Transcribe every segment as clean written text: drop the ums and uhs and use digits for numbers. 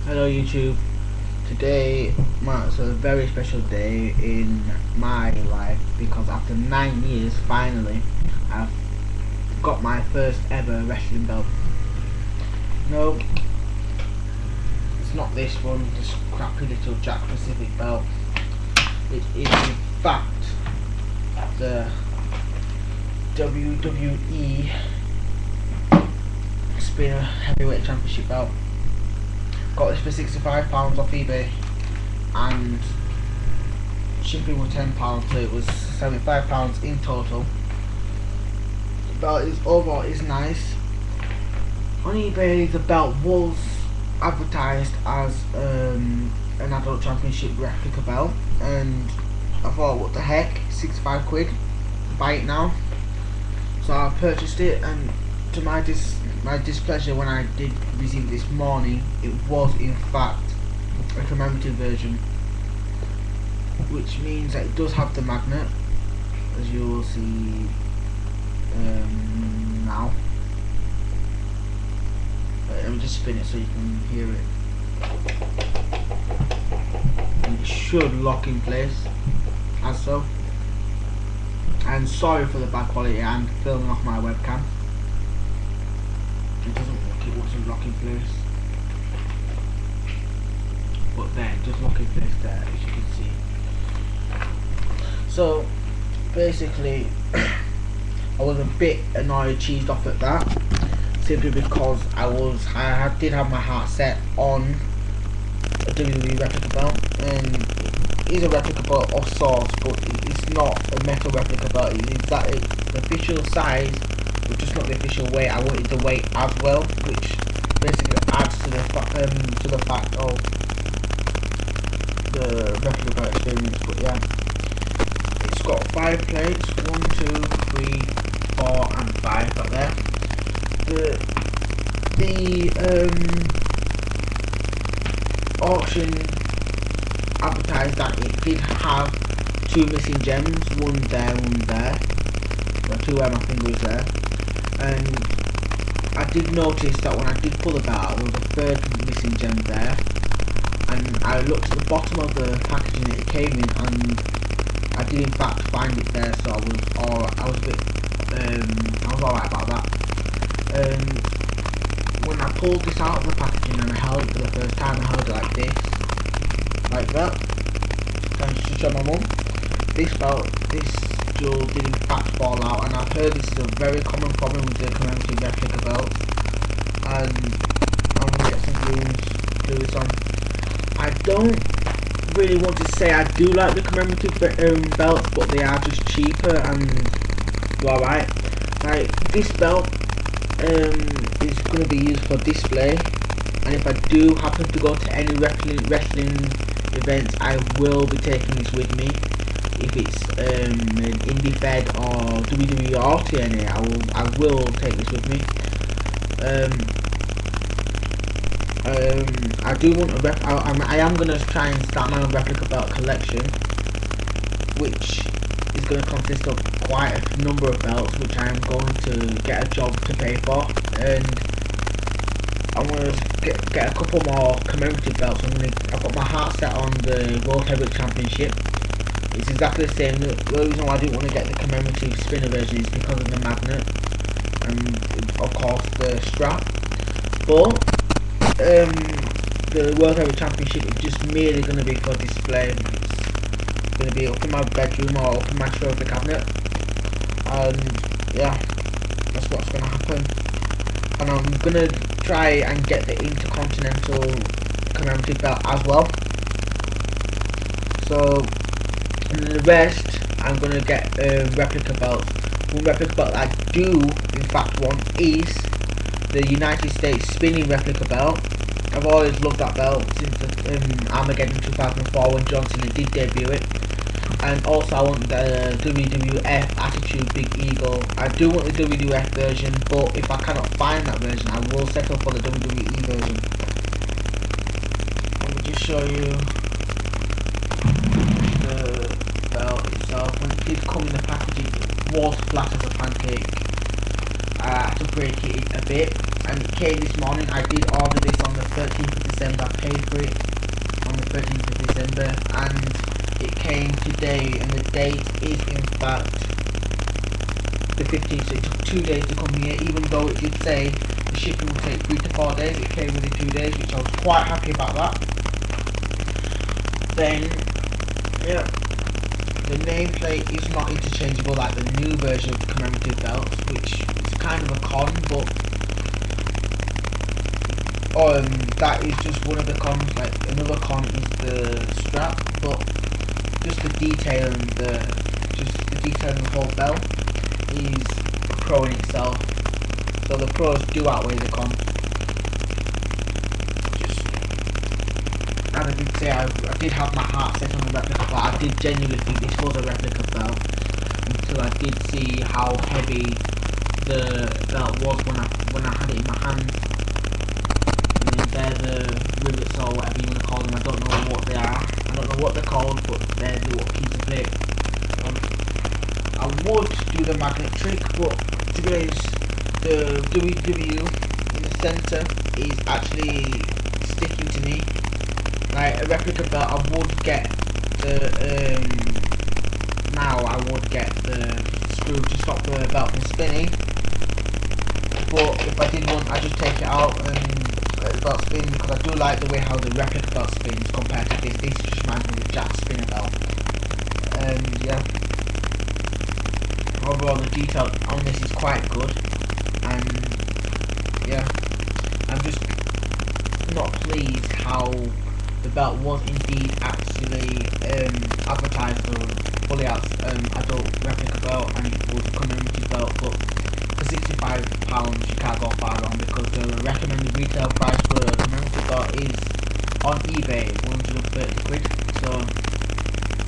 Hello YouTube. Today marks a very special day in my life because after 9 years finally I've got my first ever wrestling belt. No, it's not this one, this crappy little Jack Pacific belt. It is in fact the WWE Spinner Heavyweight Championship belt. Got this for £65 off eBay and shipping was £10, so it was £75 in total. The belt is overall is nice. On eBay the belt was advertised as an adult championship replica belt, and I thought, what the heck, 65 quid, buy it now. So I purchased it, and to my displeasure, when I did receive it this morning, it was in fact a commemorative version, which means that it does have the magnet, as you will see now. Let me just spin it so you can hear it. And it should lock in place, as so. And sorry for the bad quality, I'm filming off my webcam. It doesn't lock in place, but there, it does lock in place there, as you can see. So basically I was a bit annoyed, cheesed off at that, simply because I did have my heart set on a WWE replica belt, and it is a replica belt of sorts, but it's not a metal replica belt. It is that it's the official size, but just not the official weight. I wanted the weight as well, which basically adds to the fact of the replica belt experience. But yeah, it's got 5 plates, 1, 2, 3, 4 and 5 up there. The auction advertised that it did have 2 missing gems, one there, one there, or 2 where my finger was there. And I did notice that when I did pull the belt out, there was a 3rd missing gem there. And I looked at the bottom of the packaging that it came in, and I did in fact find it there. So I was alright about that. When I pulled this out of the packaging and I held it for the first time, I held it like this, like that. Trying to show my mum. This jewel did in fact fall out, and I've heard this is a very common problem with the commemorative replica belts, and I'm going to get some glue this on. I don't really want to say I do like the commemorative belts, but they are just cheaper and alright. Like, this belt is going to be used for display, and if I do happen to go to any wrestling events, I will be taking this with me. If it's an indie fed or WWE or TNA, I will take this with me. I do want I am going to try and start my own replica belt collection, which is going to consist of quite a number of belts, which I am going to get a job to pay for, and I'm going to get a couple more commemorative belts. I've got my heart set on the World Heavyweight Championship. It's exactly the same. The only reason why I didn't want to get the commemorative spinner version is because of the magnet and of course the strap. But the World Heavyweight Championship is just merely going to be for display. It's going to be up in my bedroom or up in my trophy cabinet, and yeah, that's what's going to happen. And I'm going to try and get the Intercontinental commemorative belt as well. So, and the rest I'm going to get replica belts. One replica belt I do in fact want is the United States spinning replica belt. I've always loved that belt since Armageddon 2004 when John Cena did debut it. And also I want the WWF Attitude Big Eagle. I do want the WWF version, but if I cannot find that version, I will settle for the WWE version. Let me just show you the belt itself. When it did come in the packaging, it was flat as a pancake. I had to break it a bit, and it came this morning. I did order this on the 13th of December friends. I paid for it on the 13th of December and it came today, and the date is in fact the 15th, so it took 2 days to come here, even though it did say the shipping will take 3 to 4 days. It came within 2 days, which I was quite happy about that. Then, yeah, the nameplate is not interchangeable like the new version of the commemorative belts, which is kind of a con, but that is just one of the cons. Like, another con is the strap, but just the detail and the whole belt is a pro in itself. So the pros do outweigh the cons. And I did say I did have my heart set on the replica, but I did genuinely think this was a replica belt until I did see how heavy the belt was when I had it in my hand. And then they're the rivets or whatever you want to call them. I don't know what they are. I don't know what they're called, but they're the piece of plate. I would do the magnet trick, but to be honest, the WW in the centre is actually sticking to me. Like a replica belt, I would get the screw to stop the belt from spinning. But if I did want, I just take it out and let the belt spin, because I do like the way how the replica belt spins compared to this. This just reminds me of the Jack spinner belt. Yeah. Overall, the detail on this is quite good, and yeah, I'm just not pleased how the belt was indeed actually advertised as a fully adult replica belt, and it was a commemorative belt, but for £65 you can't go far wrong, because the recommended retail price for a commemorative belt is on eBay 130 quid, so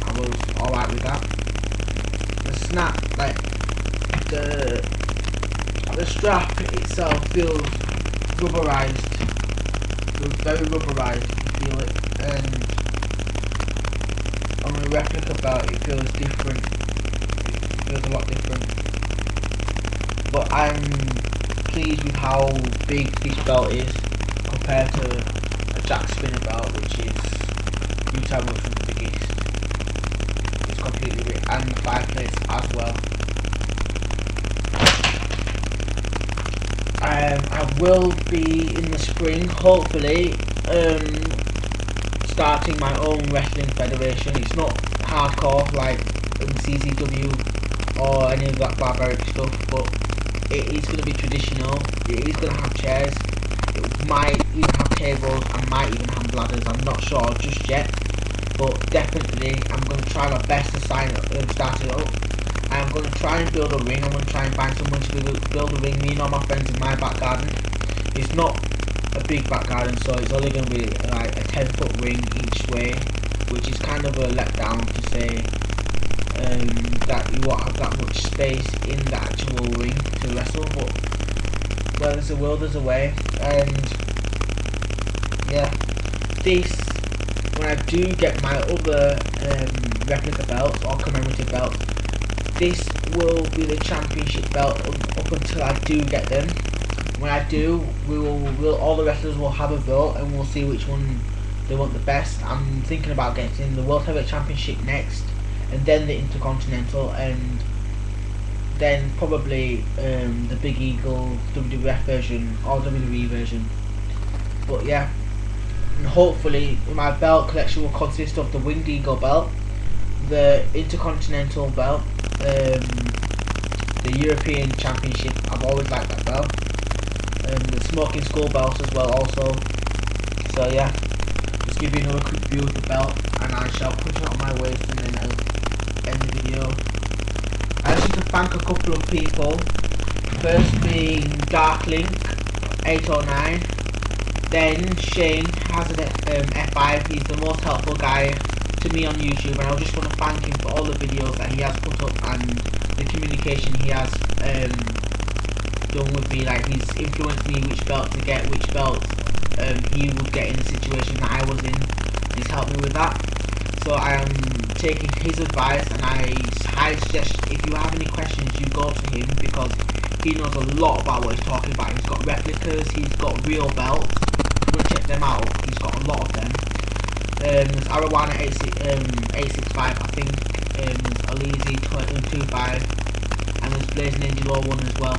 I was alright with that. The snap, like the strap itself feels rubberized, feels very rubberized, you feel it, and on a replica belt it feels different, it feels a lot different, but I'm pleased with how big this belt is compared to a Jack spinner belt, which is 3 times the biggest. It's completely big, and the 5 plates as well. I will be in the spring, hopefully, starting my own wrestling federation. It's not hardcore like CZW or any of that barbaric stuff, but it is going to be traditional. It is going to have chairs. It might even have tables. I might even have ladders. I'm not sure just yet, but definitely I'm going to try my best to start it up. I'm going to try and build a ring. I'm going to try and find someone to build a ring. Me and all my friends in my back garden. It's not a big back garden, so it's only going to be like a 10-foot ring each way, which is kind of a letdown to say that you won't have that much space in the actual ring to wrestle, but where there's a will, there's a way. And yeah, this, when I do get my other replica belts or commemorative belts, this will be the championship belt up until I do get them. When I do, all the wrestlers will have a vote, and we'll see which one they want the best. I'm thinking about getting the World Heavyweight Championship next, and then the Intercontinental, and then probably the Big Eagle WWF version or WWE version. But yeah, and hopefully my belt collection will consist of the Winged Eagle belt, the Intercontinental belt, the European Championship. I've always liked that belt. The Smoking Skull belt as well also. So yeah, just give you another quick view of the belt, and I shall push it on my waist and then I'll end the video. I just need to thank a couple of people. First being Darklink809, then Shane has an F5. He's the most helpful guy to me on YouTube, and I just want to thank him for all the videos that he has put up and the communication he has done with me. Like, he's influenced me which belt to get, which belt he would get in the situation that I was in. He's helped me with that, so I am taking his advice, and I highly suggest if you have any questions you go to him, because he knows a lot about what he's talking about. He's got replicas, he's got real belts. Go check them out. He's got a There's Arowana 865, I think. There's Alizi 225, and there's Blazing Angel 01 as well.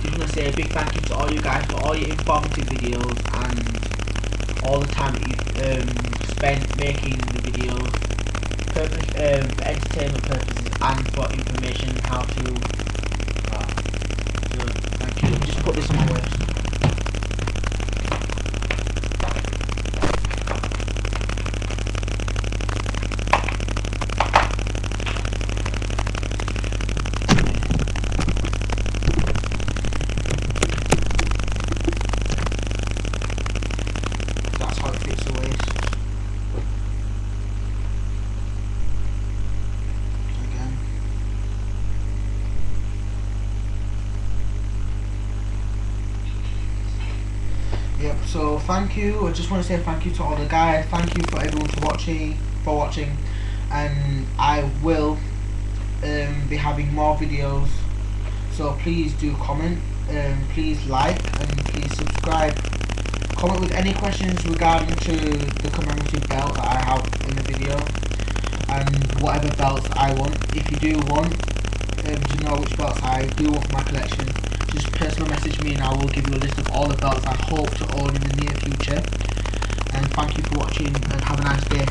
Just want to say a big thank you to all you guys for all your informative videos and all the time that you've spent making the videos for entertainment purposes and for information how to. So thank you. Let me just put this on my waist. That's how it fits the waist. Again. Yep, so thank you. I just want to say thank you to all the guys. Thank you for everyone for watching, and I will be having more videos. So please do comment, please like, and please subscribe. Comment with any questions regarding to the commemorative belt that I have in the video, and whatever belts I want. If you do want to know which belts I do want for my collection, just personal message me and I will give you a list of all the belts I hope to own in the near future. And thank you for watching and have a nice day.